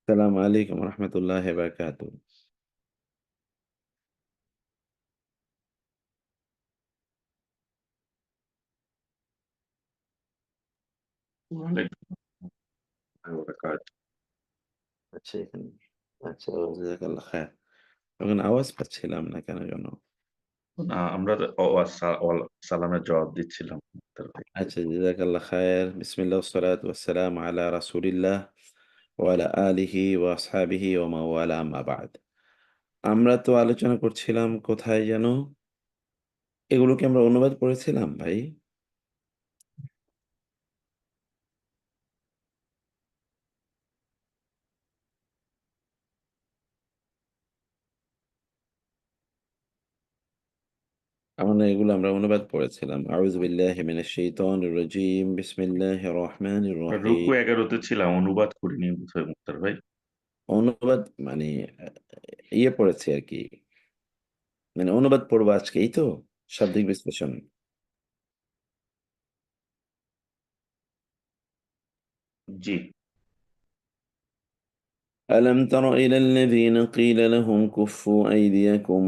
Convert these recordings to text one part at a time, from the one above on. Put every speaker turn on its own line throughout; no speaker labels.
السلام عليكم ورحمة الله وبركاته.
ওয়ালাইকুম আসসালাম বারাকাতুহু।
আচ্ছা এখানে আচ্ছা জাযাকাল্লাহ খায়ের। এখন আওয়াজ পাচ্ছিলাম না কেন?
না আমরা তো সালামের জবাব দিচ্ছিলাম মুক্তার ভাই।
আচ্ছা জাযাকাল্লাহ খায়ের। বিসমিল্লাহ ওয়াসসালাতু ওয়াসসালামু আলা রাসূলিল্লাহ ওয়া আলা আলিহি ওয়া আসহাবিহি ওয়া মান ওয়ালা আম্মা বা'দ। আমরা তো আলোচনা করছিলাম কোথায় যেন? এগুলো কি আমরা অনুবাদ করেছিলাম ভাই? আমার মনে হয় এগুলো আমরা অনুবাদ করেছিলাম। আউযু বিল্লাহি মিনাশ শাইতানির রাজীম। বিসমিল্লাহির রহমানির
রুকু
রহিম।
১১ তে ছিলাম, অনুবাদ করিনি বোধহয় মুক্তার ভাই।
অনুবাদ মানে আ পড়েছি আরকি। মানে অনুবাদ পড়বো আজকে, এই তো? শাব্দিক বিশ্লেষণ।
জি।
ألم تر إلى الذين قيل لهم كفوا أيديكم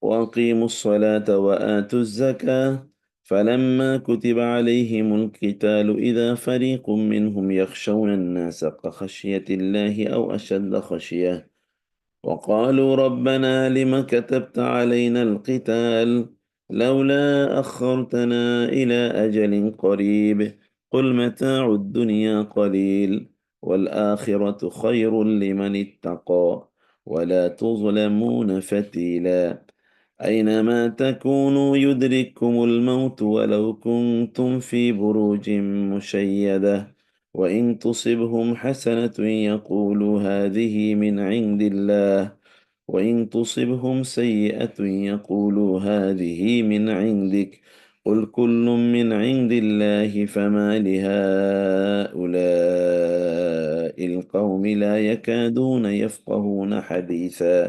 وأقيموا الصلاة وآتوا الزكاة فلما كتب عليهم القتال إذا فريق منهم يخشون الناس كخشية الله أو أشد خشية وقالوا ربنا لم كتبت علينا القتال لولا أخرتنا إلى أجل قريب قل متاع الدنيا قليل والآخرة خير لمن اتقى ولا تظلمون فتيلا أينما تكونوا يدرككم الموت ولو كنتم في بروج مشيدة وإن تصبهم حسنة يقولوا هذه من عند الله وإن تصبهم سيئة يقولوا هذه من عندك قل كل من عند الله فما لهؤلاء القوم لا يكادون يفقهون حديثا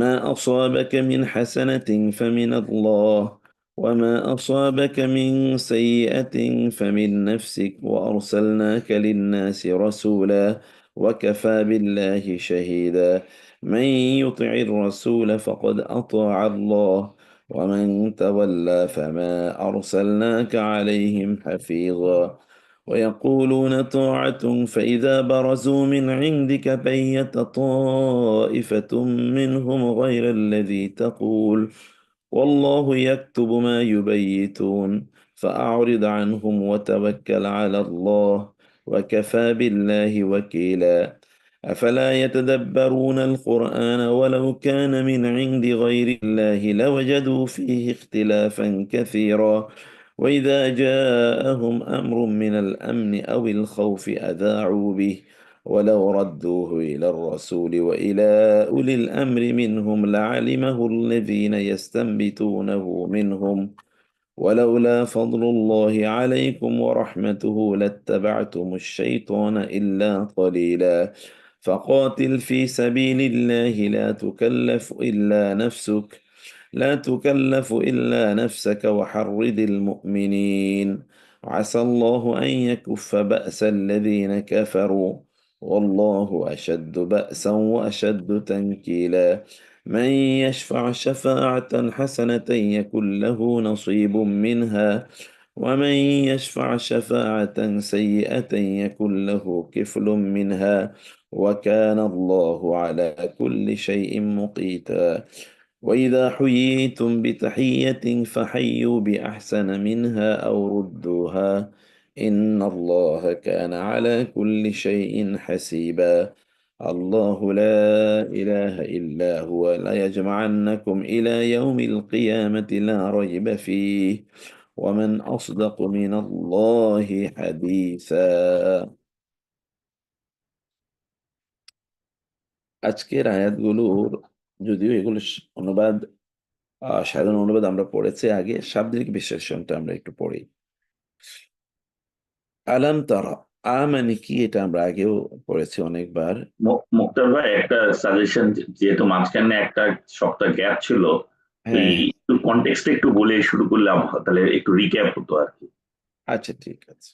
ما أصابك من حسنة فمن الله وما أصابك من سيئة فمن نفسك وأرسلناك للناس رسولا وكفى بالله شهيدا من يطع الرسول فقد أطاع الله ومن تولى فما أرسلناك عليهم حفيظا ويقولون طاعة فإذا برزوا من عندك بيت طائفة منهم غير الذي تقول والله يكتب ما يبيتون فأعرض عنهم وتوكل على الله وكفى بالله وكيلا أفلا يتدبرون القرآن ولو كان من عند غير الله لوجدوا فيه اختلافا كثيرا وإذا جاءهم أمر من الأمن أو الخوف أذاعوا به ولو ردوه إلى الرسول وإلى أولي الأمر منهم لعلمه الذين يستنبتونه منهم ولولا فضل الله عليكم ورحمته لاتبعتم الشيطان إلا قليلا فقاتل في سبيل الله لا تكلف إلا نفسك وحرض المؤمنين عسى الله أن يكف بأس الذين كفروا والله أشد بأسا وأشد تنكيلا من يشفع شفاعة حسنة يكن له نصيب منها ومن يشفع شفاعة سيئة يكن له كفل منها وكان الله على كل شيء مقيتا وإذا حييتم بتحية فحيوا بأحسن منها أو ردوها إن الله كان على كل شيء حسيبا الله لا إله إلا هو ليجمعنكم إلى يوم القيامة لا ريب فيه ومن أصدق من الله حديثا আজকের আয়াতগুলোর যদিও এগুলো অনুবাদ সাধারণ অনুবাদ আমরা পড়েছি আগে, শাব্দিক বিশ্লেষণটা আমরা একটু পড়ি। আলাম তারা, মানে কি এটা আমরা আগেও পড়েছি অনেকবার।
মুক্তার ভাই একটা সাজেশন, যেহেতু মাঝখানে একটা সপ্তাহ গ্যাপ ছিল, ওই
হ্যাঁ, হ্যাঁ।
একটু কনটেক্সট একটু বলে শুরু করলাম, তাহলে একটু রিক্যাপ হতো আর কি।
আচ্ছা ঠিক আছে।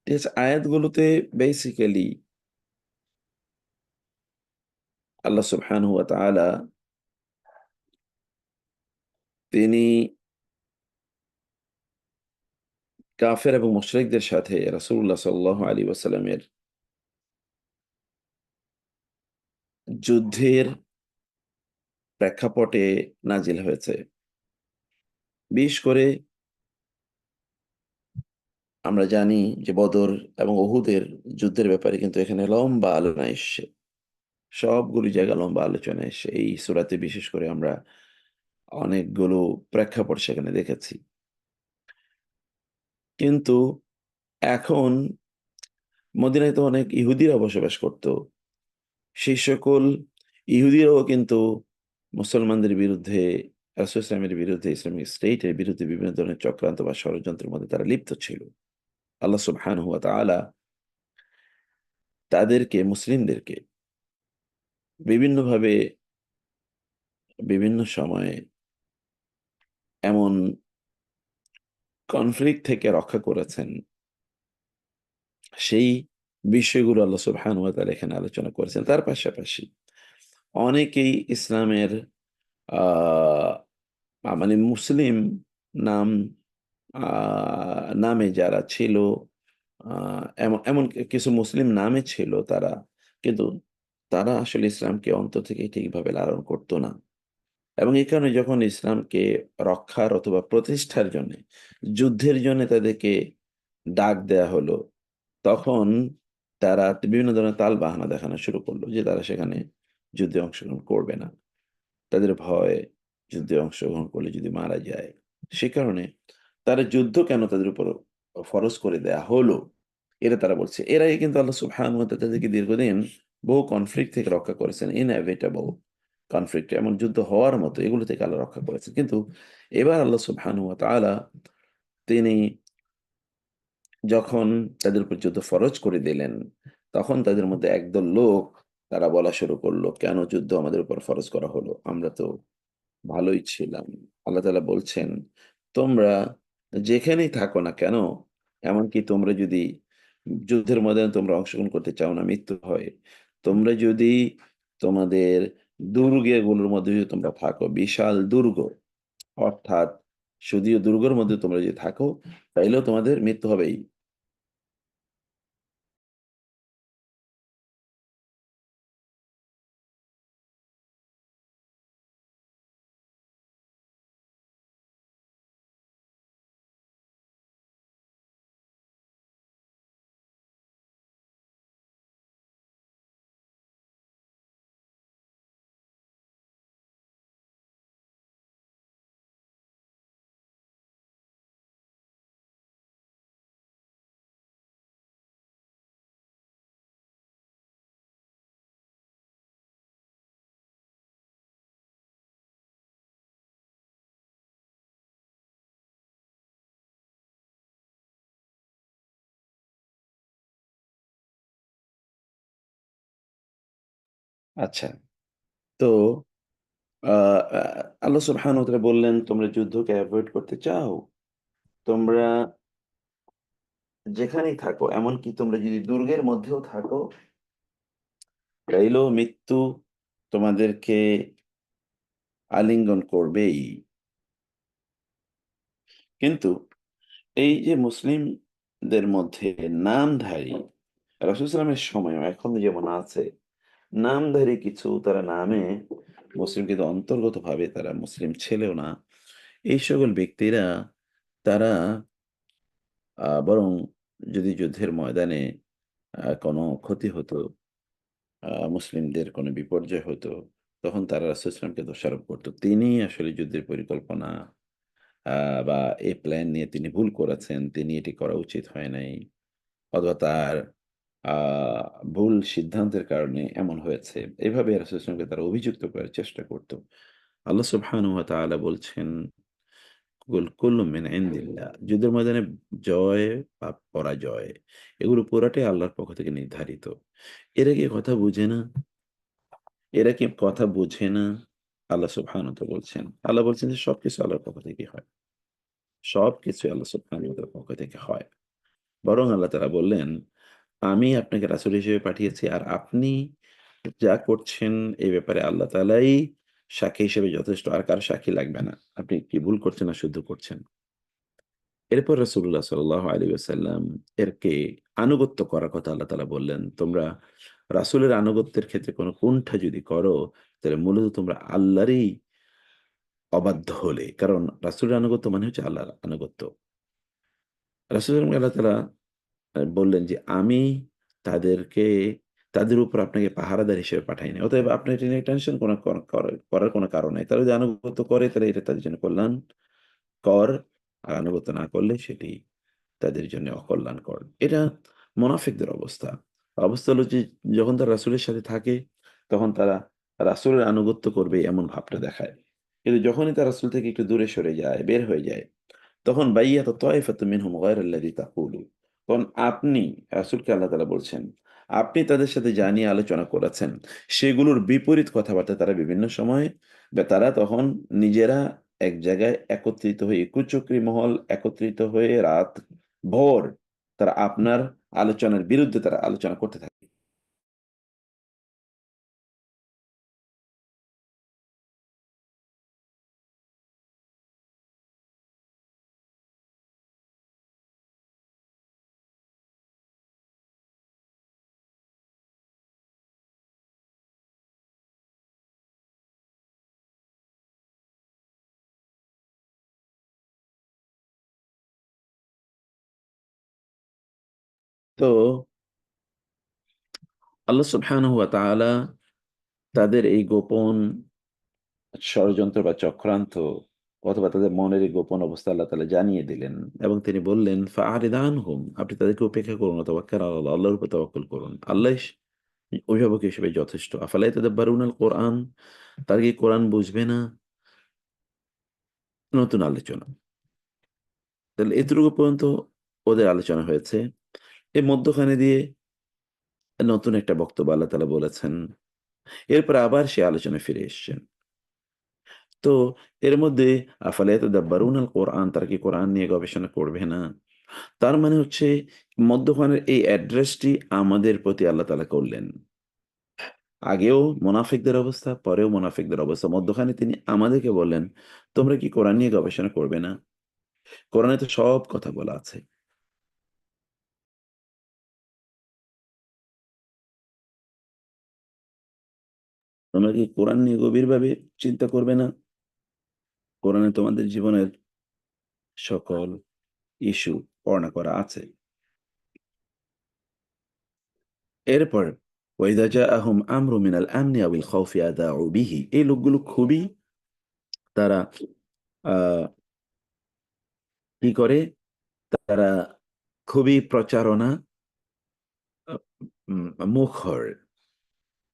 ঠিক আছে? আয়াতগুলোতে বেসিক্যালি আল্লাহ সুবহানাহু ওয়া তাআলা তিনি কাফের এবং মুশরিকদের সাথে রাসূলুল্লাহ সাল্লাল্লাহু আলাইহি ওয়াসাল্লামের যুদ্ধের প্রেক্ষাপটে নাজিল হয়েছে। বিশেষ করে আমরা জানি যে বদর এবং উহুদের যুদ্ধের ব্যাপারে কিন্তু এখানে লম্বা আলোচনা এসছে। সবগুলি জায়গায় লম্বা আলোচনা এসছে। এই সূরাতে বিশেষ করে আমরা অনেকগুলো প্রেক্ষাপট সেখানে দেখেছি। কিন্তু এখন মদিনায় তো অনেক ইহুদিরা বসবাস করত। সেই সকল ইহুদিরাও কিন্তু মুসলমানদের বিরুদ্ধে, রাসূল ইসলামের বিরুদ্ধে, ইসলামিক স্টেটের বিরুদ্ধে বিভিন্ন ধরনের চক্রান্ত বা ষড়যন্ত্রের মধ্যে তারা লিপ্ত ছিল। আল্লাহ সুবহানাহু ওয়া তাআলা তাদেরকে, মুসলিমদেরকে বিভিন্নভাবে বিভিন্ন সময়ে এমন কনফ্লিক্ট থেকে রক্ষা করেছেন, সেই বিষয়গুলো আল্লাহ সুবহানাহু ওয়া তাআলা এখানে আলোচনা করেছেন। তার পাশাপাশি অনেকেই ইসলামের আ মানে মুসলিম নাম আ নামে যারা ছিল, আ এমন কিছু মুসলিম নামে ছিল তারা। কিন্তু তারা আসলে ইসলামকে অন্তর থেকে ঠিকভাবে লালন করত না। এবং এই কারণে যখন ইসলামকে রক্ষার অথবা প্রতিষ্ঠার জন্যে, যুদ্ধের জন্যে তাদেরকে ডাক দেয়া হলো, তখন তারা বিভিন্ন ধরনের তালবাহানা দেখানো শুরু করলো যে তারা সেখানে যুদ্ধে অংশগ্রহণ করবে না। তাদের ভয় যুদ্ধে অংশগ্রহণ করলে যদি মারা যায়। সে কারণে তারা যুদ্ধ কেন তাদের উপর ফরজ করে দেয়া হলো, এটা তারা বলছে। এর আগে কিন্তু আল্লাহ সুবহানাহু ওয়া তাআলা তাদেরকে দীর্ঘদিন বহু কনফ্লিক্ট থেকে রক্ষা করেছেন। ইনএভিটেবল কনফ্লিক্ট, এমন যুদ্ধ হওয়ার মতো এগুলো থেকে আল্লাহ রক্ষা করেছেন। কিন্তু এবার আল্লাহ সুবহানাহু ওয়া তাআলা তিনি যখন তাদের উপর যুদ্ধ ফরজ করে দিলেন, তখন তাদের মধ্যে একদল লোক তারা বলা শুরু করলো, "কেন যুদ্ধ আমাদের উপর ফরজ করা হলো? আমরা তো ভালোই ছিলাম।" আল্লাহ তাআলা বলছেন, "তোমরা যেখানেই থাকো না কেন, এমনকি তোমরা যদি যুদ্ধের ময়দানে তোমরা অংশগ্রহণ করতে চাও না, মৃত্যু হয়। তোমরা যদি তোমাদের দুর্গগুলোর মধ্যে যদি তোমরা থাকো, বিশাল দুর্গ, অর্থাৎ যদিও দুর্গের মধ্যে তোমরা যদি থাকো, তাইলেও তোমাদের মৃত্যু হবেই।" আচ্ছা। তো আ আ আল্লাহ সুবহানাহু ওয়া তাআলা বললেন, "তোমরা যুদ্ধকে এভয়েড করতে চাও? তোমরা যেখানেই থাকো, এমনকি তোমরা যদি দুর্গের মধ্যেও থাকো, তাইলেও মৃত্যু তোমাদেরকে আলিঙ্গন করবেই।" কিন্তু এই যে মুসলিমদের মধ্যে নামধারী, রাসূল সাল্লাল্লাহু আলাইহি ওয়াসাল্লামের সময়ও এখনো যেমন আছে, নামধারী কিছু তারা নামে মুসলিম কিন্তু অন্তর্গতভাবে তারা মুসলিম ছিলেও না। এই সকল ব্যক্তিরা তারা বরং যদি যুদ্ধের ময়দানে কোনো ক্ষতি হতো, মুসলিমদের কোনো বিপর্যয় হতো, তখন তারা রাসূল ইসলামকে দোষারোপ করত। তিনি আসলে যুদ্ধের পরিকল্পনা আ বা এই প্ল্যান নিয়ে তিনি ভুল করেছেন। তিনি এটি করা উচিত হয় নাই। অথবা তার আ ভুল সিদ্ধান্তের কারণে এমন হয়েছে। এভাবে রাসূল ইসলামকে তারা অভিযুক্ত করার চেষ্টা করত। আল্লাহ সুবহানাহু ওয়া তাআলা বলছেন, কুল্লুম মিন ইনদিল্লাহ। যুদ্ধের ময়দানে জয় বা পরাজয় এগুলো পুরাটাই আল্লাহর পক্ষ থেকে নির্ধারিত। এরা কি কথা বুঝে না? এরা কি কথা বোঝে না? আল্লাহ সুবহানাহু ওয়া তাআলা বলছেন। আল্লাহ বলছেন যে সবকিছু আল্লাহর পক্ষ থেকে হয়। সবকিছু আল্লাহ সুবহানাহু ওয়া তাআলার পক্ষ থেকে হয়। বরং আল্লাহ তাআলা বললেন, "আমি আপনাকে রাসূল হিসেবে পাঠিয়েছি আর আপনি যা করছেন এই ব্যাপারে আল্লাহ তাআলাই সাক্ষী হিসেবে যথেষ্ট। আর কারো সাক্ষী লাগবে না। আপনি কি ভুল করছেন না শুদ্ধ করছেন।" এরপর রাসূলুল্লাহ সাল্লাল্লাহু আলাইহি ওয়াসাল্লাম এরকে আনুগত্য করার কথা আল্লাহ তাআলা বললেন। তোমরা রাসূলের আনুগত্যের ক্ষেত্রে কোন কুণ্ঠা যদি করো, তাহলে মূলত তোমরা আল্লাহরই অবাধ্য হলে। কারণ রাসূলের আনুগত্য মানে হচ্ছে আল্লাহর আনুগত্য। রাসূলুল্লাহ আল্লাহ তাআলা বললেন যে, "আমি তাদেরকে তাদের উপর আপনাকে পাহারাদার হিসেবে পাঠাই নাই। অতএব আপনার এটা নিয়ে টেনশন করার কোনো কারণ নাই। তারা যদি আনুগত্য করে তাহলে এটা তাদের জন্য কল্যাণ কর, আর আনুগত্য না করলে সেটি তাদের জন্য অকল্যাণকর।" এটা মুনাফিকদের অবস্থা। অবস্থা হলো যে যখন তারা রাসূলের সাথে থাকে তখন তারা রাসূলের আনুগত্য করবে এমন ভাবটা দেখায়। কিন্তু যখনই তারা রাসূল থেকে একটু দূরে সরে যায়, বের হয়ে যায় তখন বাইয়াত তায়েফাতুম মিনহুম গায়রা আল্লাযী তাকুলু। তখন আপনি রাসূলকে আল্লাহ তাআলা বলছেন, আপনি তাদের সাথে যা নিয়ে আলোচনা করেছেন, সেগুলোর বিপরীত কথাবার্তা তারা বিভিন্ন সময় তারা তখন নিজেরা এক জায়গায় একত্রিত হয়ে কুচক্রী মহল একত্রিত হয়ে রাত ভোর তারা আপনার আলোচনার বিরুদ্ধে তারা আলোচনা করতে থাকে। তো আল্লাহ সুবহানাহু ওয়া তাআলা তাদের এই গোপন ষড়যন্ত্র বা চক্রান্ত অথবা তাদের মনের এই গোপন অবস্থা আল্লাহ তাআলা জানিয়ে দিলেন এবং তিনি বললেন, "ফাআরিদ আনহুম" আপনি তাদেরকে উপেক্ষা করুন অথবা তাওয়াক্কাল আল্লাহ, আল্লাহর উপর তাওয়াক্কুল করুন। আল্লাহই অভিভাবক হিসেবে যথেষ্ট। আফালা ইয়াতাদাব্বারুনাল কোরআন তারা কি কোরআন বুঝবে না? নতুন আলোচনা। তাহলে এতটুকু পর্যন্ত ওদের আলোচনা হয়েছে। এর মধ্যখানে দিয়ে নতুন একটা বক্তব্য আল্লাহ তাআলা বলেছেন। এরপর আবার সে আলোচনায় ফিরে এসছেন। তো এর মধ্যে আফালা ইয়াতাদাব্বারুনাল কোরআন তারা কি কোরআন নিয়ে গবেষণা করবে না? তার মানে হচ্ছে মধ্যখানের এই অ্যাড্রেসটি আমাদের প্রতি আল্লাহ তাআলা করলেন। আগেও মুনাফিকদের অবস্থা, পরেও মুনাফিকদের অবস্থা। মধ্যখানে তিনি আমাদেরকে বললেন, "তোমরা কি কোরআন নিয়ে গবেষণা করবে না? কোরআনে তো সব কথা বলা আছে। তোমরা কি কোরআন নিয়ে গভীরভাবে চিন্তা করবে না? কোরআনে তোমাদের জীবনের সকল ইস্যু বর্ণনা করা আছে।" এরপর ওয়াইদা জাআহুম আমরুম মিনাল আমনি আওয়াল খাউফি আযাউ বিহি। এই লোকগুলো খুবই তারা আ কি করে? তারা খুবই প্রচারণা আ উম মুখর।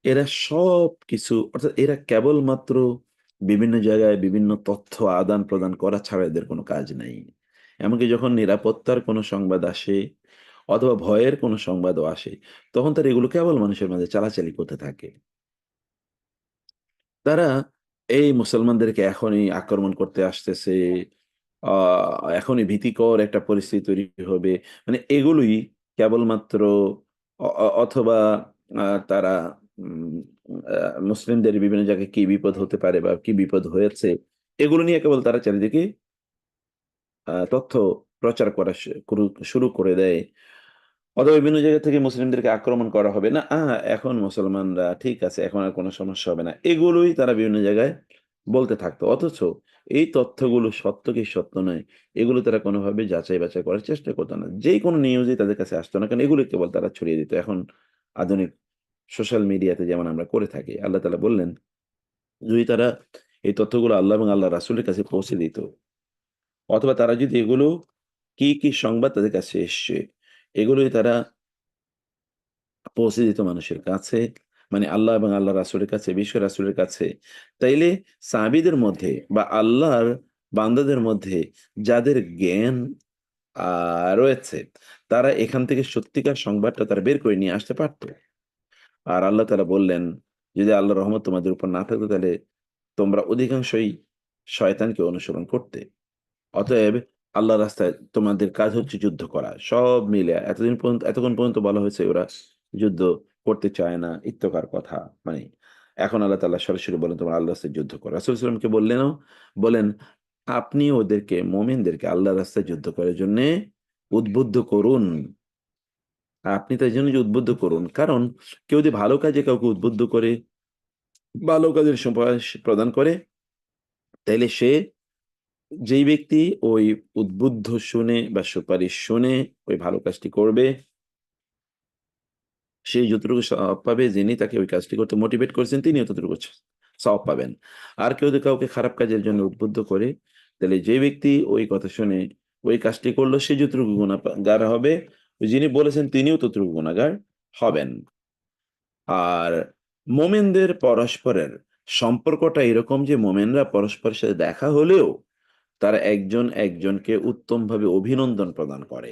এরা সবকিছু অর্থাৎ এরা কেবলমাত্র বিভিন্ন জায়গায় বিভিন্ন তথ্য আদান-প্রদান করা ছাড়া এদের কোনো কাজ নাই। এমনকি যখন নিরাপত্তার কোনো সংবাদ আসে অথবা ভয়ের কোনো সংবাদও আসে, তখন তারা এগুলো কেবল মানুষের মাঝে চালাচালি করতে থাকে। তারা এই মুসলমানদেরকে এখনই আক্রমণ করতে আসতেছে, আ এখনই ভীতিকর একটা পরিস্থিতি তৈরি হবে। মানে এগুলোই কেবলমাত্র অ অ অথবা তারা উম আ মুসলিমদের বিভিন্ন জায়গায় কি বিপদ হতে পারে বা কি বিপদ হয়েছে, এগুলো নিয়ে কেবল তারা চারিদিকে তথ্য প্রচার করা শুরু করে দেয়। অথবা বিভিন্ন জায়গা থেকে মুসলিমদেরকে আক্রমণ করা হবে। না, এখন মুসলমানরা ঠিক আছে, এখন আর কোন সমস্যা হবে না। এগুলোই তারা বিভিন্ন জায়গায় বলতে থাকতো। অথচ এই তথ্যগুলো সত্য কি সত্য নয়, এগুলো তারা কোনোভাবে যাচাই-বাছাই করার চেষ্টা করত না। যেকোনো নিউজই তাদের কাছে আসতো না। কারণ এগুলো কেবল তারা ছড়িয়ে দিত। এখন আধুনিক সোশ্যাল মিডিয়াতে যেমন আমরা করে থাকি। আল্লাহ তাআলা বললেন, যদি তারা এই তথ্যগুলো আল্লাহ এবং আল্লাহর রাসূলের কাছে পৌঁছে দিত অথবা তারা যদি এগুলো কি সংবাদ তাদের কাছে এসছে, এগুলোই তারা পৌঁছে দিত মানুষের কাছে। মানে আল্লাহ এবং আল্লাহর রাসূলের কাছে, বিশ্ব রাসূলের কাছে। তাইলে সাহাবীদের মধ্যে বা আল্লাহর বান্দাদের মধ্যে যাদের জ্ঞান আ রয়েছে, তারা এখান থেকে সত্যিকার সংবাদটা তারা বের করে নিয়ে আসতে পারত। আর আল্লাহ তাআলা বললেন, "যদি আল্লাহর রহমত তোমাদের উপর না থাকতো তাহলে তোমরা অধিকাংশই শয়তানকে অনুসরণ করতে। অতএব আল্লাহর রাস্তায় তোমাদের কাজ হচ্ছে যুদ্ধ করা। সব মিলে এতক্ষণ পর্যন্ত বলা হয়েছে ওরা যুদ্ধ করতে চায় না, ইত্যকার কথা। মানে এখন আল্লাহ তাআলা সরাসরি বলেন তোমরা আল্লাহর রাস্তায় যুদ্ধ করো। রাসূল সাল্লাল্লাহু আলাইহি ওয়াসাল্লামকে বলেন আপনি ওদেরকে মুমিনদেরকে আল্লাহর রাস্তায় যুদ্ধ করার জন্যে উদ্বুদ্ধ করুন। আপনি তাই জন্য যে উদ্বুদ্ধ করুন। কারণ কেউ যদি ভালো কাজে কাউকে উদ্বুদ্ধ করে, ভালো কাজের সুপারিশ প্রদান করে, তাইলে যেই ব্যক্তি ওই উদ্বুদ্ধ শুনে বা সুপারিশ শুনে ওই ভালো কাজটি করবে, সে যতটুকু সওয়াব পাবে, যিনি তাকে ওই কাজটি করতে মোটিভেট করেছেন তিনিও ততটুকু সওয়াব পাবেন। আর কেউ যদি কাউকে খারাপ কাজের জন্য উদ্বুদ্ধ করে, তাহলে যে ব্যক্তি ওই কথা শুনে ওই কাজটি করলো সে যতটুকু গুনাহগার হবে, যিনি বলেছেন তিনিও ততটুকু গুনাহগার হবেন। আর মোমেনদের পরস্পরের সম্পর্কটা এরকম যে মোমেনরা পরস্পরের সাথে দেখা হলেও তারা একজন একজনকে উত্তমভাবে অভিনন্দন প্রদান করে।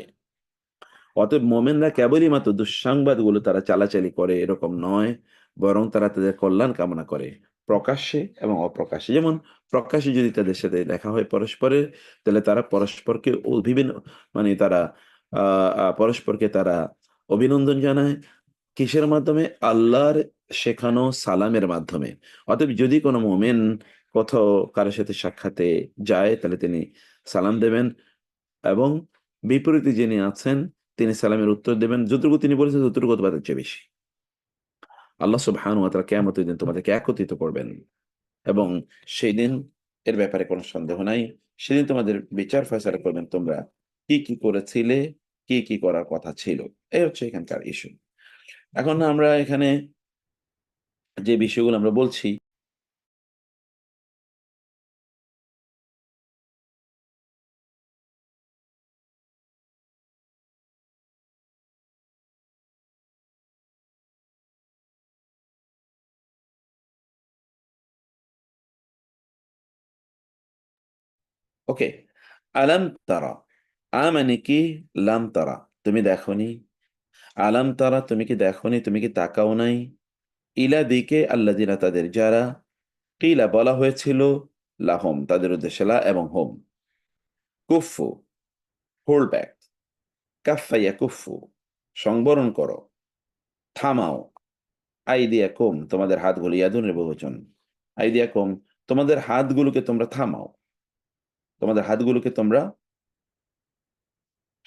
অতএব মোমেনরা কেবলই মাত্র দুঃসংবাদগুলো তারা চালাচালি করে এরকম নয়, বরং তারা তাদের কল্যাণ কামনা করে প্রকাশ্যে এবং অপ্রকাশ্যে। যেমন প্রকাশ্যে যদি তাদের সাথে দেখা হয় পরস্পরের, তাহলে তারা পরস্পরকে বিভিন্ন মানে তারা পরস্পরকে তারা অভিনন্দন জানায় কিসের মাধ্যমে? আল্লাহর শেখানো সালামের মাধ্যমে। অতএব যদি কোনো মোমেন কোথাও কারোর সাথে সাক্ষাতে যায় তাহলে তিনি সালাম দেবেন এবং বিপরীতে যিনি আছেন তিনি সালামের উত্তর দেবেন। যতটুকু তিনি বলেছেন ততটুকু অথবা তার চেয়ে বেশি। আল্লাহ সুবহানাহু ওয়া তাআলা কিয়ামতের দিন তোমাদেরকে একত্রিত করবেন এবং সেই দিন এর ব্যাপারে কোনো সন্দেহ নাই। সেদিন তোমাদের বিচার ফয়সালা করবেন তোমরা কি, কি করেছিলে, কি, কি করার কথা ছিল। এই হচ্ছে এখানকার ইস্যু। এখন আমরা এখানে যে বিষয়গুলো আমরা বলছি ওকে। আলাম তারা, মানে কি? লাম তারা, তুমি দেখোনি। আলাম তারা, তুমি কি দেখোনি, তুমি কি তাকাও নাই? ইলা দিকে আল্লাযিনা, তাদের যারা কিলা বলা হয়েছিল লাহম তাদের উদ্দেশ্যে, লা এবং হোম। কুফু, হোল্ড ব্যাক। কাফফা ইয়াকুফু, সংবরণ করো, থামাও। আইদিয়াকুম, তোমাদের হাতগুলো, ইয়াদুনের বহুবচন। আইদিয়াকুম, তোমাদের হাতগুলোকে তোমরা থামাও, তোমাদের হাতগুলোকে তোমরা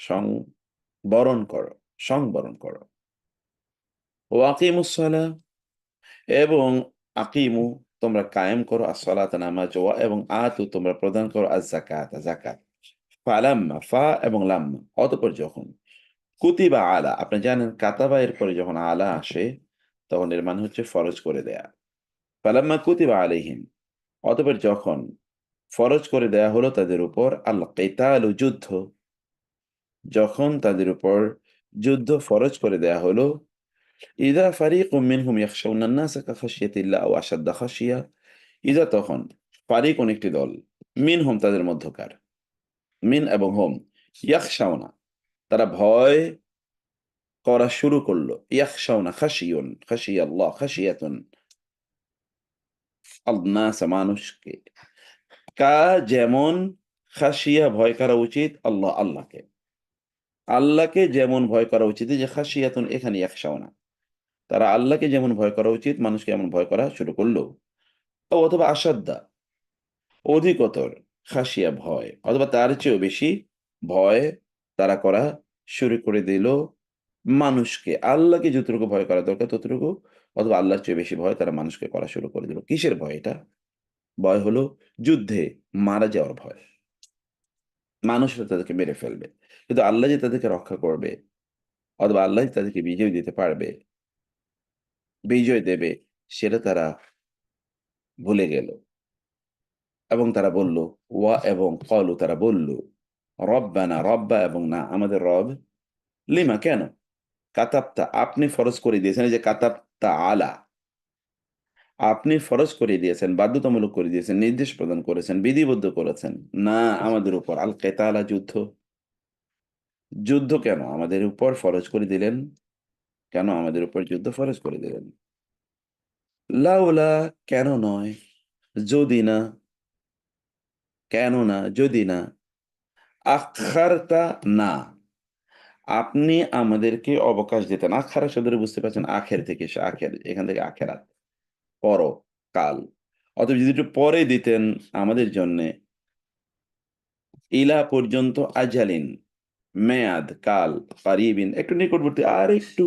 সংবরণ করো, সংবরণ করো। ওয়াকিমুস সালাহ, এবং আকিমু, তোমরা কায়েম করো as-সালাত, নামাজ, ওয়া এবং আতু, তোমরা প্রদান করো আয-যাকাত, যাকাত। ফালাম্মা, ফা এবং লাম্মা, অতঃপর যখন, কুতিবা আলা, আপনি জানেন কাতাবা এর পরে যখন আলা আসে তখন এর মানে হচ্ছে ফরজ করে দেয়া। ফালাম্মা কুতিবা আলাইহিম, অতঃপর যখন ফরজ করে দেয়া হলো তাদের উপর, আল কিতালু, যুদ্ধ, যখন তাদের উপর যুদ্ধ ফরজ করে দেয়া হলো, ইযা ফারিকুম মিনহুম ইয়াখশাউনা আন-নাসা কাখাশিয়াতিল্লাহ আও আশাদ্দা খাশিয়া, ইযা তখন, ফারিকুন একটি দল, মিনহুম তাদের মধ্যকার, মিন এবং হুম, ইয়াখশাউনা তারা ভয় করা শুরু করলো, ইয়াখশাউনা খাশিয়ুন, খাশিয়াল্লাহ, খাশিয়াতুন আন-নাসা, মানুষকে, যেমন খাশিয়া ভয় করা উচিত আল্লাহ, আল্লাহকে, আল্লাহকে যেমন ভয় করা উচিত, এই যে খাশিয়াতুন এখানে ইয়াখশাউনা, তারা আল্লাহকে যেমন ভয় করা উচিত মানুষকে এমন ভয় করা শুরু করলো। অথবা আসাদ্দা, অধিকতর, খাসিয়া ভয়, অথবা তার চেয়েও বেশি ভয় তারা করা শুরু করে দিল মানুষকে। আল্লাহকে যতটুকু ভয় করা দরকার ততটুকু, অথবা আল্লাহর চেয়ে বেশি ভয় তারা মানুষকে করা শুরু করে দিল। কিসের ভয় এটা? ভয় হলো যুদ্ধে মারা যাওয়ার ভয়। মানুষরা তাদেরকে মেরে ফেলবে, কিন্তু আল্লাহ যে তাদেরকে রক্ষা করবে, অথবা আল্লাহ যে তাদেরকে বিজয় দিতে পারবে, বিজয় দেবে, সেটা তারা ভুলে গেল। এবং তারা বলল, ওয়া এবং কলু, তারা বলল, রব্বানা, রব্বা এবং না, আমাদের রব, লিমা কেন, কাতাবতা, আপনি ফরজ করে দিয়েছেন, এই যে কাতাবতা আলা, আপনি ফরজ করে দিয়েছেন, বাধ্যতামূলক করে দিয়েছেন, নির্দেশ প্রদান করেছেন, বিধিবদ্ধ করেছেন, না আমাদের উপর, আল কেতালা, যুদ্ধ। যুদ্ধ কেন আমাদের উপর ফরজ করে দিলেন? কেন আমাদের উপর যুদ্ধ ফরজ করে দিলেন? লাউলা, কেন নয়, যদি না, কেন না, যদি না, আখারতা না, আপনি আমাদেরকে অবকাশ দিতেন। আখারা শব্দটা বুঝতে পারছেন, আখের থেকে এসে, আখের এখান থেকে আখেরাত, পরকাল। অতএব যদি একটু পরে দিতেন আমাদের জন্যে, ইলা পর্যন্ত, আজালিন মেয়াদ, কাল, কারিবিন একটু নিকটবর্তী, আর একটু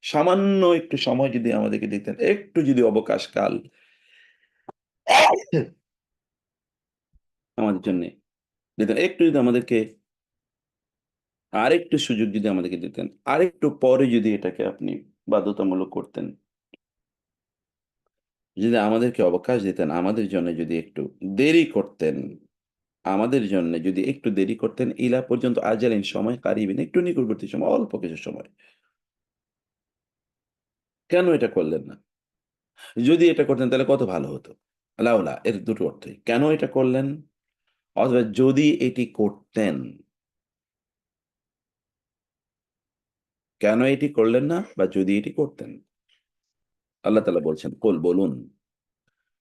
সামান্য একটু সময় যদি আমাদেরকে দিতেন, একটু যদি অবকাশ কাল আমাদের জন্য দিতেন, একটু যদি আমাদেরকে আরেকটু সুযোগ যদি আমাদেরকে দিতেন, আরেকটু পরে যদি এটাকে আপনি বাধ্যতামূলক করতেন, যদি আমাদেরকে অবকাশ দিতেন, আমাদের জন্য যদি একটু দেরি করতেন, আমাদের জন্য যদি একটু দেরি করতেন, ইলা পর্যন্ত আজালিন সময়, কারিবিন একটু নিকটবর্তী সময়, অল্প কিছু সময়, কেন এটা করলেন না? যদি এটা করতেন তাহলে কত ভালো হতো। লাউলা এর দুটো অর্থই, কেন এটা করলেন অথবা যদি এটি করতেন, কেন এটি করলেন না বা যদি এটি করতেন। আল্লাহ তাআলা বলছেন, কুল বলুন,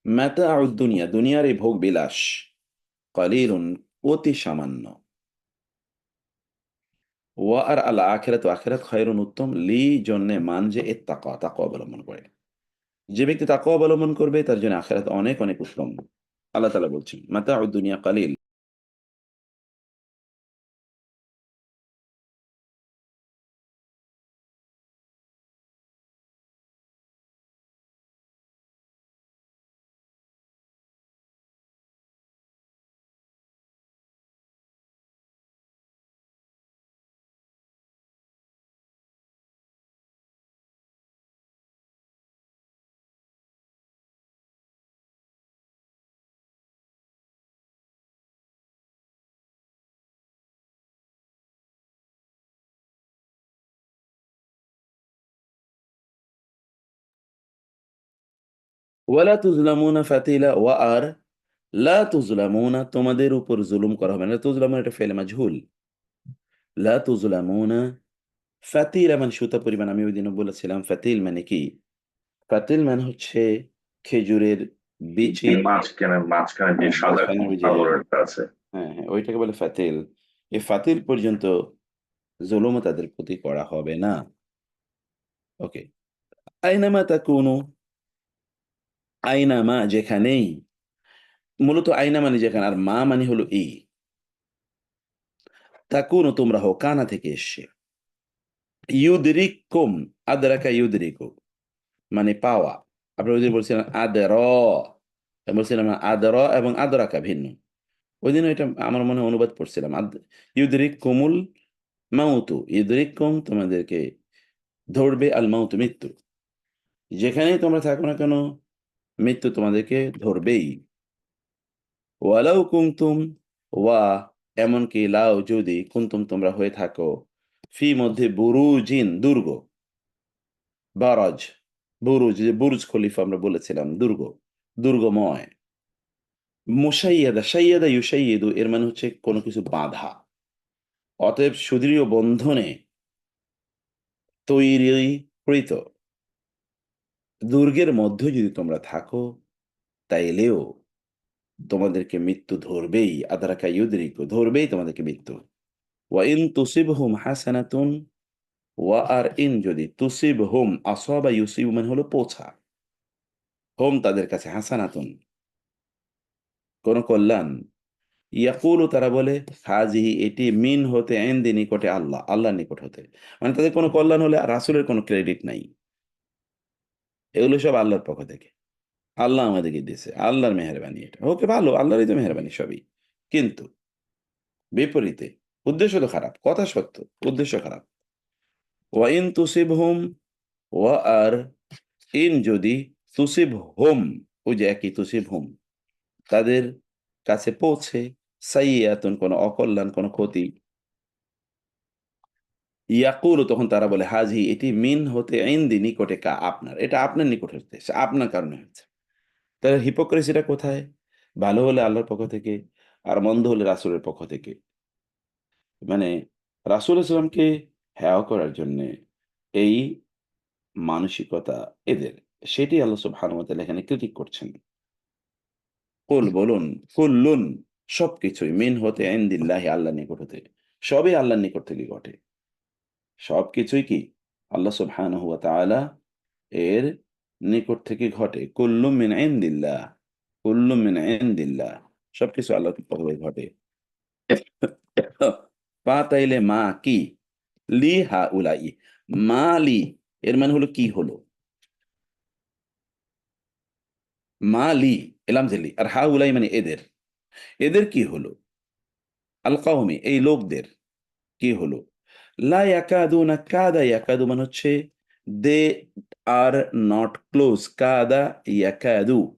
মাতাউদ দুনিয়া, দুনিয়ার এই ভোগ বিলাস, কলিলুন অতি সামান্য, ওয়া আর আল আখিরাতু, আখিরাত খায়রুন উত্তম, লি জন্যে, মান যে এর তাকওয়া, তাকওয়া অবলম্বন করে। যে ব্যক্তি তাকওয়া অবলম্বন করবে তার জন্য আখিরাত অনেক অনেক উত্তম। আল্লাহ তাআলা বলছেন, মাতাউদ দুনিয়া কলিল। ওয়ালা তুজলামুনা ফাতিলা, ওয়া আর লা তুজলামুনা, তোমাদের উপর জুলুম করা হবে না। তুজলামুনা এটা ফেলে মাজহুল। লা তুজলামুনা ফাতিলা মানে সুতা পরিমাণ। আমি ওইদিনও বলেছিলাম ফাতিল মানে কি? ফাতিল মানে হচ্ছে খেজুরের বিচির
মাঝখানে যে
হ্যাঁ,
সাদা
মাঝখানে ওই যে,
কাপড়েরটা আছে।
হ্যাঁ, হ্যাঁ, ওইটাকে বলে ফাতিল। এই ফাতিল পর্যন্ত জুলুমও তাদের প্রতি করা হবে না। ওকে। আইনামা তাকুনু, আইনামা যেখানেই, মূলত আইনা মানে যেখানে, আর মা মানে হলো এই, তাকুনু তোমরা হও, কানা থেকে এসছে। ইউদরিকুম, আদরাকা ইউদরিকু মানে পাওয়া। আপনারা ওই যে বলছিলেন আদর, বলছিলাম না, আদর এবং আদরাকা ভিন্ন। ওই দিন এটা আমার মনে হয় অনুবাদ পড়ছিলাম, ইউদরিক কুমুল মাউতু, ইউদরিক কুম তোমাদেরকে ধরবে, আল মাউতু মৃত্যু, যেখানেই তোমরা থাকো না কেন মৃত্যু তোমাদেরকে ধরবেই। ওয়ালাউ কুমতুম, ওয়া এমনকি লাউ যদি, কুনতুম তোমরা হয়ে থাকো, ফি মধ্যে বুরুজিন দুর্গ, বারাজ, বুরুজ যে বুরুজ খলিফা আমরা বলেছিলাম, দুর্গ, দুর্গময়। মুশাইয়াদা, সাইয়াদা ইউসাইয়িদু এর মানে হচ্ছে কোনো কিছু বাঁধা। অতএব সুদৃঢ় বন্ধনে তৈরীকৃত দুর্গের মধ্যে যদি তোমরা থাকো, তাইলেও তোমাদেরকে মৃত্যু ধরবেই। আদরাকা ইউদরিকু ধরবেই তোমাদেরকে মৃত্যু। ওয়া ইন তুসিবহুম হাসানাতুন, ওয়া আর ইন যদি, তুসিবহুম আসাবা ইউসিবু মানে হলো পৌঁছা, হোম তাদের কাছে, হাসানাতুন কোন কল্যাণ, ইয়াকুলু তারা বলে, হাজিহি এটি, মিন হতে, ইনদি নিকটে, আল্লাহ আল্লাহর নিকট হতে। মানে তাদের কোনো কল্যাণ হলে রাসূলের কোনো ক্রেডিট নাই, এগুলো সব আল্লাহর পক্ষ থেকে, আল্লাহ আমাদেরকে দিয়েছে, আল্লাহর মেহেরবানি এটা। ওকে, ভালো, আল্লাহরই তো মেহেরবানি সবই। কিন্তু বিপরীতে উদ্দেশ্য তো খারাপ, কথা সত্য, উদ্দেশ্য খারাপ। ওয়াইন তুসিবহুম, ওয়া আর ইন যদি, তুসিবহুম ওই যে একই, তুসিবহুম তাদের কাছে পৌঁছে, সাইয়াতুন কোনো অকল্যাণ, কোনো ক্ষতি, ইয়াকুলু তখন তারা বলে, হাজি এটি, মিন হতে, ইনদি নিকটে, কা আপনার, এটা আপনার নিকট হতে, আপনার কারণে হচ্ছে। তাহলে হিপোক্রেসিটা কোথায়? ভালো হলে আল্লাহর পক্ষ থেকে, আর মন্দ হলে রাসূলের পক্ষ থেকে। মানে রাসূল ইসলামকে হেয় করার জন্যে এই মানসিকতা এদের, সেটি আল্লাহ সুবহানাহু ওয়া তাআলা এখানে ক্রিটিক করছেন। কুল বলুন, কুল্লুন সবকিছুই মিন হতে ইনদিল্লাহি আল্লাহর নিকট হতে। সবই আল্লাহর নিকট থেকে ঘটে। সবকিছুই কি? আল্লাহ সুবহানাহু ওয়া তাআলা এর নিকট থেকে ঘটে। কুল্লুম মিন ইনদিল্লাহ, কুল্লুম মিন ইনদিল্লাহ। সবকিছু আল্লাহর পক্ষ থেকে ঘটে। পা তাইলে মা কি? লি হাউলাই। মা লি এর মানে হলো কি হলো? মা লি এলাম যে লি। আর হাউলাই মানে এদের। এদের কি হলো? আল কওমি এই লোকদের কি হলো? লা ইয়াকাদুনা কাদা ইয়াকাদু মানে হচ্ছে দে আর নট ক্লোজ। কাদা ইয়াকাদু।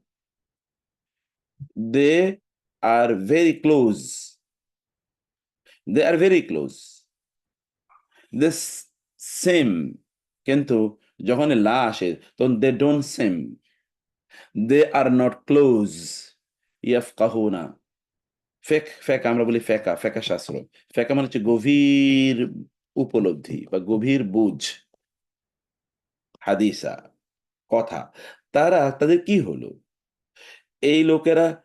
They are very close. They are very close. This same কিন্তু যখন লা আসে তখন they don't same. They are not close. ইয়াফকাহুনা। ফেক আমরা বলি ফেকা, ফেকা শাস্ত্র। ফেকা মানে হচ্ছে গভীর উপলব্ধি বা গভীর বুঝ। হাদিসা কথা। তাদের কি হলো? এই লোকেরা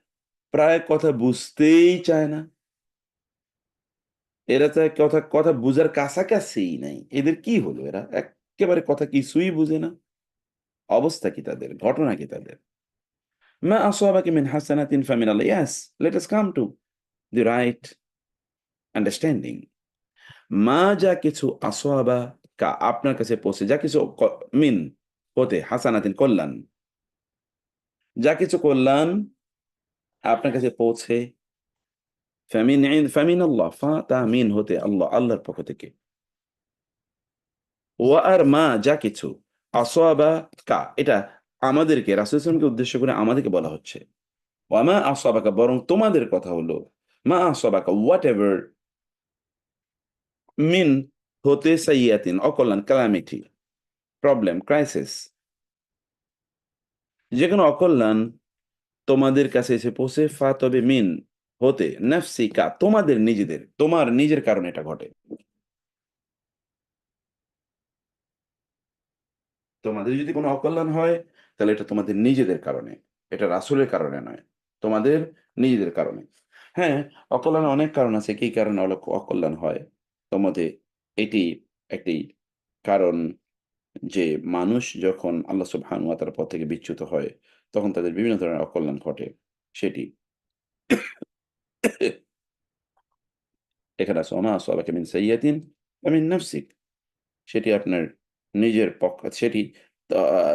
প্রায় কথা বুঝতেই চায় না। এরা তো কথা কথা বুঝার কাছাকাছিই নাই। এদের কি হলো? এরা এক্কেবারে কথা কিছুই বুঝে না। অবস্থা কি তাদের? ঘটনা কি তাদের? মা আসাবাকা মিন হাসানাতিন ফামিনাল্লাহ। Yes, let us come to the right understanding. মা যা কিছু আসাবা কা আপনার কাছে পৌঁছে, যা কিছু মিন হতে হাসানাতিন কল্যাণ, যা কিছু কল্যাণ আপনার কাছে পৌঁছে ফামিনাল্লাহ তা মিন হতে আল্লাহ, আল্লাহর পক্ষ থেকে। ওয়া আর মা যা কিছু আসওয়াবা কা এটা আমাদেরকে রাসূল সাল্লাল্লাহু আলাইহি ওয়াসাল্লামকে উদ্দেশ্য করে আমাদেরকে বলা হচ্ছে। ওয়া মা আসওয়াবাকা বরং তোমাদের কথা হলো মা আসওয়াবাকা হোয়াটএভার মিন হতে সাইয়্যাতিন অকল্যাণ ক্যালামিটি প্রবলেম ক্রাইসিস যেকোনো অকল্যাণ তোমাদের কাছে এসে পৌঁছে তবে মিন হতে নাফসিকা তোমাদের নিজেদের তোমার নিজের কারণে এটা ঘটে। তোমাদের যদি কোনো অকল্যাণ হয় তাহলে এটা তোমাদের নিজেদের কারণে। এটা রাসূলের কারণে নয়। তোমাদের নিজেদের কারণে। হ্যাঁ, অকল্যাণের অনেক কারণ আছে। কি কারণে অকল্যাণ হয়? তোমাদের এটি একটি কারণ যে মানুষ যখন আল্লাহ সুবহানাহু ওয়া তাআলার পথ থেকে বিচ্যুত হয়, তখন তাদের বিভিন্ন ধরনের অকল্যাণ ঘটে। সেটি এখানে আছে ওমা আসাবাকা মিন সাইয়্যাতিন ফামিন নাফসিক। সেটি আপনার নিজের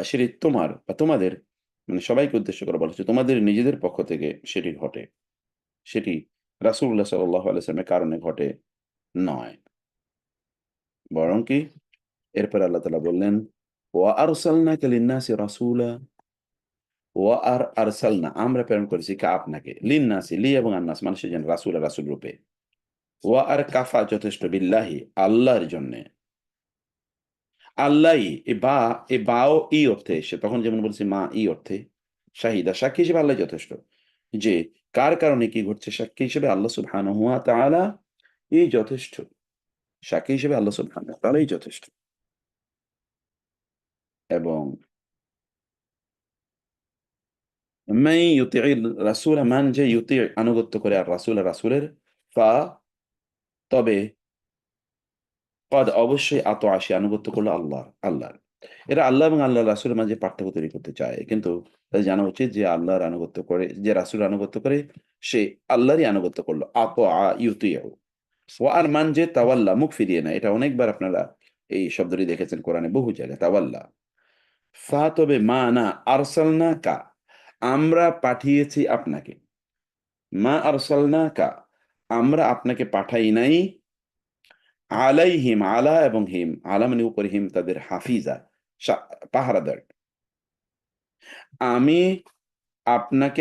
সেটি তোমার বা তোমাদের মানে সবাইকে উদ্দেশ্য করে বলা হচ্ছে। তোমাদের নিজেদের পক্ষ থেকে সেটি ঘটে। সেটি রাসূলুল্লাহ সাল্লাল্লাহু আলাইহি ওয়াসাল্লামের কারণে ঘটে নয়। বরং কি? এরপরে আল্লাহ তাআলা বললেন, "ওয়া আরসালনাকা লিন-নাসি রাসূলা" আরসালনা আমরা প্রেরণ করেছি আপনাকে লিন-নাসি লি এবং আন-নাস মানুষের জন্য রাসূল রূপে। আর কাফা যথেষ্ট বিল্লাহি আল্লাহর জন্যে। আল্লাহই এ বাও ই অর্থে এসে তখন যেমন বলছি মা ই অর্থে শাহিদা সাক্ষী হিসেবে আল্লাহ যথেষ্ট। যে কার কারণে কি ঘটছে সাক্ষী হিসেবে আল্লাহ সুবহানাহু ওয়া তাআলা এই যথেষ্ট। সাক্ষী হিসেবে আল্লাহ সুবহানাহু ওয়া তাআলাই যথেষ্ট। এবং মান ইউতি'র রাসূল মান যে আনুগত্য করে আর রাসূলের ফা তবে অবশ্যই সে আনুগত্য করলো আল্লাহর। এরা আল্লাহ এবং আল্লাহর রাসূলের মাঝে পার্থক্য তৈরি করতে চায়। কিন্তু তাদের জানা উচিত যে আল্লাহর আনুগত্য করে, যে রাসূলের আনুগত্য করে সে আল্লাহরই আনুগত্য করলো। ইউতিউ। আর মান যে তাওয়াল্লা মুখ ফিরিয়ে নেয়। এটা অনেকবার আপনারা এই শব্দটি দেখেছেন কোরআনে বহু জায়গায় তাওয়াল্লা। তবে মা না আরসালনাকা আমরা পাঠিয়েছি আপনাকে। মা আরসালনাকা আমরা আপনাকে পাঠাই নাই আলাইহিম আলা এবং হিম আলা মানে উপরে হিম তাদের হাফিজা পাহারাদার। আমি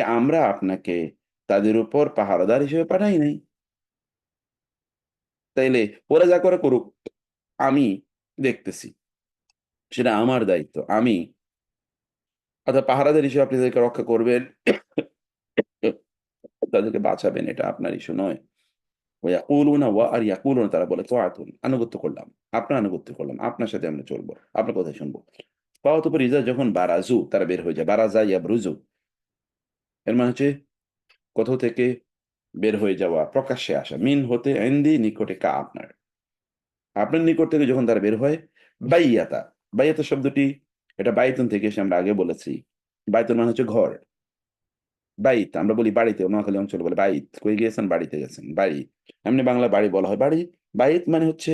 আমরা আপনাকে তাদের উপর পাহারাদার হিসেবে পাঠাই নাই। তাইলে ওরা যা করে করুক আমি দেখতেছি। সেটা আমার দায়িত্ব। আমি অর্থাৎ পাহারাদার হিসেবে আপনি তাদেরকে রক্ষা করবেন, তাদেরকে বাঁচাবেন এটা আপনার ইস্যু নয়। ইয়াকুলুনা তারা বলে তোয়াতুন আনুগত্য করলাম। আপনার আনুগত্য করলাম। আপনার সাথে আমরা চলবো। আপনার কথাই শুনবো। অতঃপর ইজা যখন বারাজু তারা বের হয়ে যায়। বারাজা ইয়াবরুজু এর মানে হচ্ছে কোথাও থেকে বের হয়ে যাওয়া, প্রকাশ্যে আসা। মিন হতে ইনদি, নিকটে, কা আপনার। আপনার নিকট থেকে যখন তারা বের হয়, বাইয়াতা। বাইয়াতা শব্দটি এটা বাইতুন থেকে এসে, আমরা আগে বলেছি। বাইতুন মানে হচ্ছে ঘর। বাইত আমরা বলি বাড়িতে, নোয়াখালী অঞ্চলে বলে বাইত, কই গিয়েছেন, বাড়িতে গেছেন, বাড়ি। এমনি বাংলা বাড়ি বলা হয়, বাড়ি। বাইত মানে হচ্ছে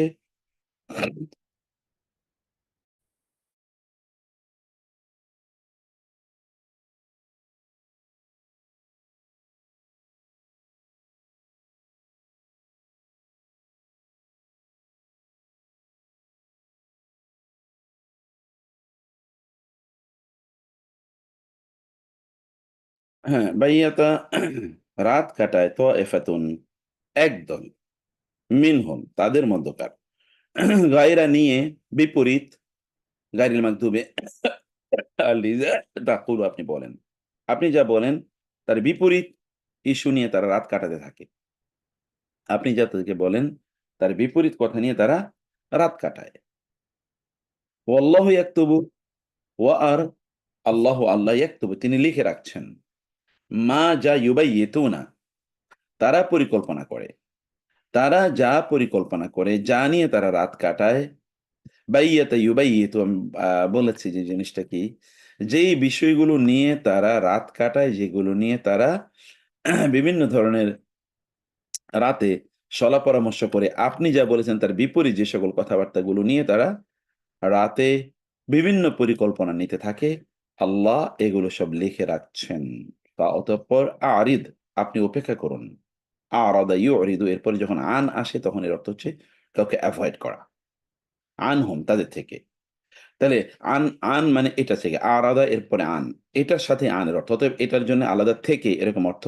হ্যাঁ, বাইয়াতা রাত কাটায় তো এফাতুন, একদল, মিনহুম তাদের মধ্যকার, গায়রা নিয়ে, বিপরীত, গায়রিল মাগদুবে আল্লিযা তাকুলু, আপনি বলেন। আপনি যা বলেন তার বিপরীত ইস্যু নিয়ে তারা রাত কাটাতে থাকে। আপনি যা তাদেরকে বলেন তার বিপরীত কথা নিয়ে তারা রাত কাটায়। ওয়াল্লাহু ইয়াকতুবু, আর আল্লাহ ইয়াকতুবু, তিনি লিখে রাখছেন। মা যা ইউবাইয়িতুনা, তারা পরিকল্পনা করে। তারা যা পরিকল্পনা করে, যা নিয়ে তারা রাত কাটায়। বাইয়াতা ইউবাইয়িতু, আমি বলেছি যে জিনিসটা কি, যেই বিষয়গুলো নিয়ে তারা রাত কাটায়, যেগুলো নিয়ে তারা বিভিন্ন ধরনের রাতে সলা পরামর্শ করে, আপনি যা বলেছেন তার বিপরীত যে সকল কথাবার্তাগুলো নিয়ে তারা রাতে বিভিন্ন পরিকল্পনা নিতে থাকে, আল্লাহ এগুলো সব লিখে রাখছেন। তা অতঃপর আরিদ, আপনি অপেক্ষা করুন। আরাদা ইউরিদু, এরপরে যখন আন আসে তখন এর অর্থ হচ্ছে কাউকে অ্যাভয়েড করা। আনহুম, তাদের থেকে। তাহলে আন, আন মানে এটা থেকে, আলাদা এরপরে আন, এটার সাথে আনের অর্থ, অতএব এটার জন্য আলাদা থেকে এরকম অর্থ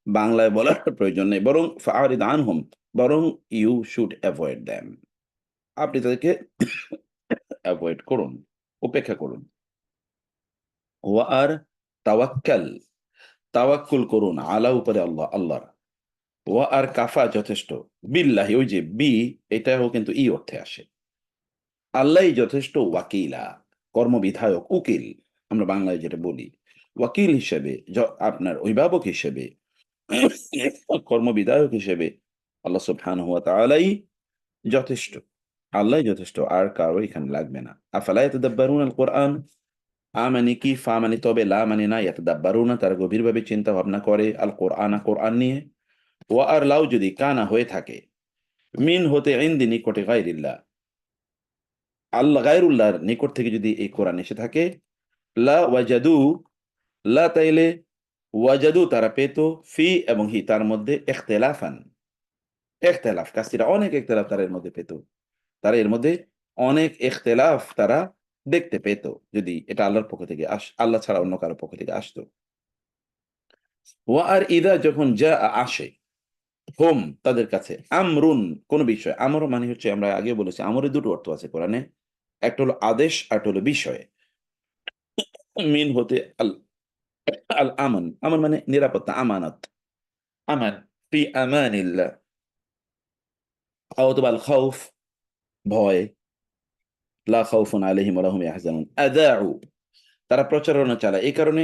বাংলায় বলার প্রয়োজন নেই, বরং ফারিদ আনহুম, বরং ইউ শুড অ্যাভয়েড দ্যাম, আপনি তাদেরকে অ্যাভয়েড করুন, উপেক্ষা করুন। ওয়া আর তাওয়াক্কাল, তাওয়াক্কুল করুন, আলা উপরে আল্লাহ, আল্লাহর। ওয়া আর কাফা, যথেষ্ট, বিল্লাহি, ওই যে বি, এটাও কিন্তু ই অর্থে আসে। আল্লাহই যথেষ্ট, ওয়াকিলা, কর্মবিধায়ক, উকিল, আমরা বাংলায় যেটা বলি। ওয়াকিল হিসেবে, আপনার অভিভাবক হিসেবে, কর্মবিধায়ক হিসেবে আল্লাহ সুবহানাহু ওয়া তাআলাই যথেষ্ট। আল্লাহই যথেষ্ট, আর কারো এখানে লাগবে না। আফালা ইয়াতাদাব্বারুনা আল কোরআন, আ মানে কি, ফা মানে তবে, লা মানে না, ইয়াতাদাব্বারুনা তারা গভীরভাবে চিন্তা ভাবনা করে, আল কোরআন, কোরআন নিয়ে। ওয়া আর লাউ, যদি কানা হয়ে থাকে, মিন হতে ইনদি, নিকটে, গায়রিল্লাহ, আল্লাহ গায়রুল্লাহর নিকট থেকে যদি এই কোরআন এসে থাকে, লা ওয়াজাদু, লা তাইলে, ওয়াজাদু তারা পেত, ফি এবং হি তার মধ্যে, ইখতিলাফান, ইখতিলাফ কাসিরা, অনেক ইখতিলাফ তারা এর মধ্যে পেত। তারা এর মধ্যে অনেক ইখতিলাফ তারা দেখতে পেত, যদি এটা আল্লাহর পক্ষ থেকে আল্লাহ ছাড়া অন্য কারো পক্ষ থেকে আসতো। ওয়া আর ইদা, যখন যা আসে, হোম তাদের কাছে, আমরুন কোন বিষয়, আমর মানে হচ্ছে, আমরা আগে বলেছি আমরের দুটো অর্থ আছে কোরআনে, একটা হলো আদেশ আর একটা হলো বিষয়। মিন হতে আল, আল আমান, আমান মানে নিরাপত্তা, আমানত, আমান, ফি আমানিল্লাহ, অথবা আল খাউফ, ভয়, লা খাউফুন আলাইহিম ওয়া লা হুম ইয়াহজানুন, আযাউ তারা প্রচারণা চালায়। এই কারণে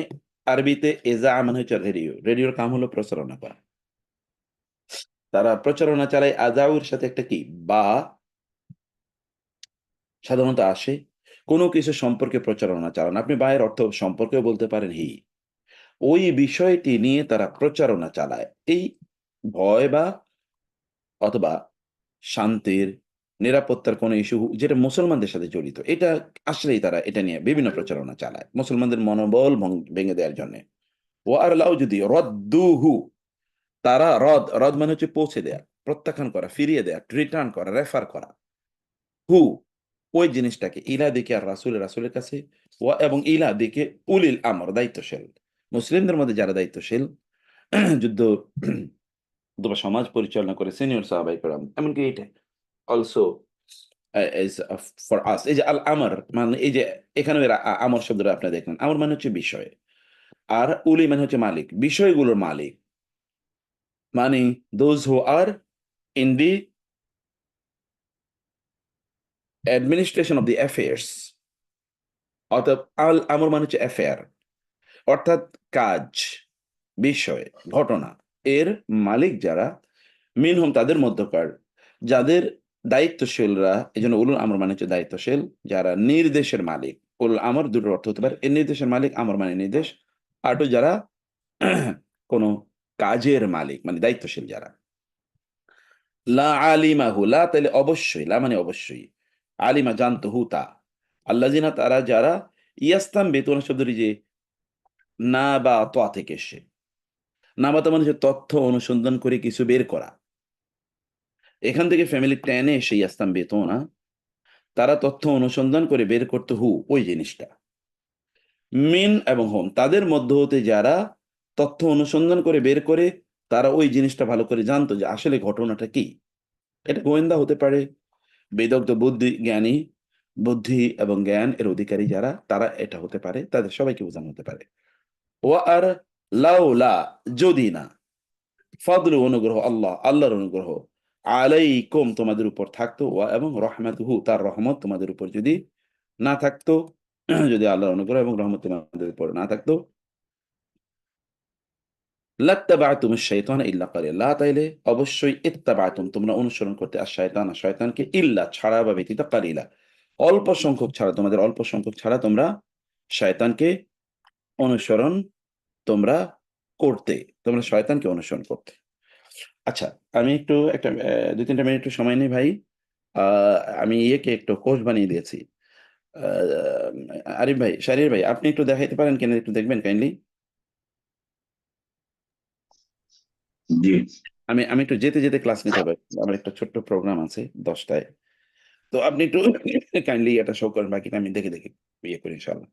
আরবিতে এজা মানে হচ্ছে রেডিও, রেডিওর কাম হলো প্রচারণা করা। তারা প্রচারণা চালায়, আযাউর সাথে একটা কি, বা সাধারণত আসে, কোনো কিছু সম্পর্কে প্রচারণা চালানো। আপনি বা এর অর্থ সম্পর্কেও বলতে পারেন হি। ওই বিষয়টি নিয়ে তারা প্রচারণা চালায়। এই ভয় বা অথবা শান্তির, নিরাপত্তার কোনো ইস্যু যেটা মুসলমানদের সাথে জড়িত, এটা আসলেই তারা এটা নিয়ে বিভিন্ন প্রচারণা চালায় মুসলমানদের মনোবল ভেঙে দেওয়ার জন্য। ও আর লাউ, যদি রদ্দুহু, তারা রদ, রদ মানে হচ্ছে পৌঁছে দেয়া, প্রত্যাখ্যান করা, ফিরিয়ে দেয়া, রিটার্ন করা, রেফার করা, হু ওই জিনিসটাকে, ইলা দিকে আর রাসূলের, রাসূলের কাছে, ওয়া এবং ইলা দিকে উলিল আমর, দায়িত্বশীল, মুসলিমদের মধ্যে যারা দায়িত্বশীল, যুদ্ধ অথবা সমাজ পরিচালনা করে, সিনিয়র সাহাবায়ে কেরাম, এমনকি এটা অলসো is for us, এই যে আল আমর মানে, এই যে এখানে আমর শব্দটা আপনি দেখলেন, আমর মানে হচ্ছে বিষয়, আর উলি মানে হচ্ছে মালিক, বিষয়গুলোর মালিক, মানে those who are in the administration of the affairs। অর্থাৎ আল আমর মানে হচ্ছে অ্যাফেয়ার, অর্থাৎ কাজ, বিষয়, ঘটনা। এর মালিক যারা মিনহুম তাদের মধ্যকার যাদের দায়িত্বশীলরা, এজন্য উলুল আমর মানে হচ্ছে দায়িত্বশীল, যারা নির্দেশের মালিক। উলুল আমর দুটোর অর্থ হতে পারে, এর নির্দেশের মালিক, আমর মানে নির্দেশ, আটো যারা কোনো কাজের মালিক মানে দায়িত্বশীল যারা। লা আলিমাহু, লা তাইলে অবশ্যই, লা মানে অবশ্যই, আলিমা জানতো হু তা, আল্লাযিনা তারা যারা, ইয়াস্তামবিতুনা শব্দটি যে না বা তা থেকে এসে, না বা তা মানে হচ্ছে তথ্য অনুসন্ধান করে কিছু বের করা। এখান থেকে ফ্যামিলি টেনে এসে ইয়াস্তামবিতুনা, তারা তথ্য অনুসন্ধান করে বের করতো হু ওই জিনিসটা। মিন এবং হোম তাদের মধ্য হতে যারা তথ্য অনুসন্ধান করে বের করে, তারা ওই জিনিসটা ভালো করে জানতো যে আসলে ঘটনাটা কি। এটা গোয়েন্দা হতে পারে, বেদগ্ধ বুদ্ধি জ্ঞানী, বুদ্ধি এবং জ্ঞান এর অধিকারী যারা, তারা এটা হতে পারে, তাদের সবাইকে বোঝানো হতে পারে। ও আর লাউলা যদি না, ফদলু অনুগ্রহ আল্লাহ আল্লাহর অনুগ্রহ, আলাইকুম তোমাদের উপর থাকতো, ওয়া এবং রহমাতুহু তার রহমত তোমাদের উপর যদি না থাকতো, যদি আল্লাহর অনুগ্রহ এবং রহমত তোমাদের উপর না থাকতো, লাত্তাবাতুম শাইতান ইল্লা কালিলা, তাইলে অবশ্যই ইত্তাবাতুম তোমরা অনুসরণ করতে আর শয়তান আর শয়তানকে, ইল্লা ছাড়া বা ব্যতীত, কালিলা অল্প সংখ্যক ছাড়া, তোমাদের অল্প সংখ্যক ছাড়া তোমরা শয়তানকে অনুসরণ তোমরা করতে, তোমরা শয়তানকে অনুসরণ করতে। আচ্ছা, আমি একটু একটা ২-৩টা মিনিট একটু সময় নিই ভাই। আ আমি ইয়েকে একটু কোষ বানিয়ে দিয়েছি। আ আরিফ ভাই, শাহরিয়ার ভাই আপনি একটু দেখাইতে পারেন কিনা একটু দেখবেন কাইন্ডলি?
জি।
আমি একটু যেতে ক্লাস নিতে হবে। আমার একটা ছোট্ট প্রোগ্রাম আছে ১০ টায়। তো আপনি একটু কাইন্ডলি এটা শো করেন, বাকিটা আমি দেখে ইয়ে করি ইনশাআল্লাহ।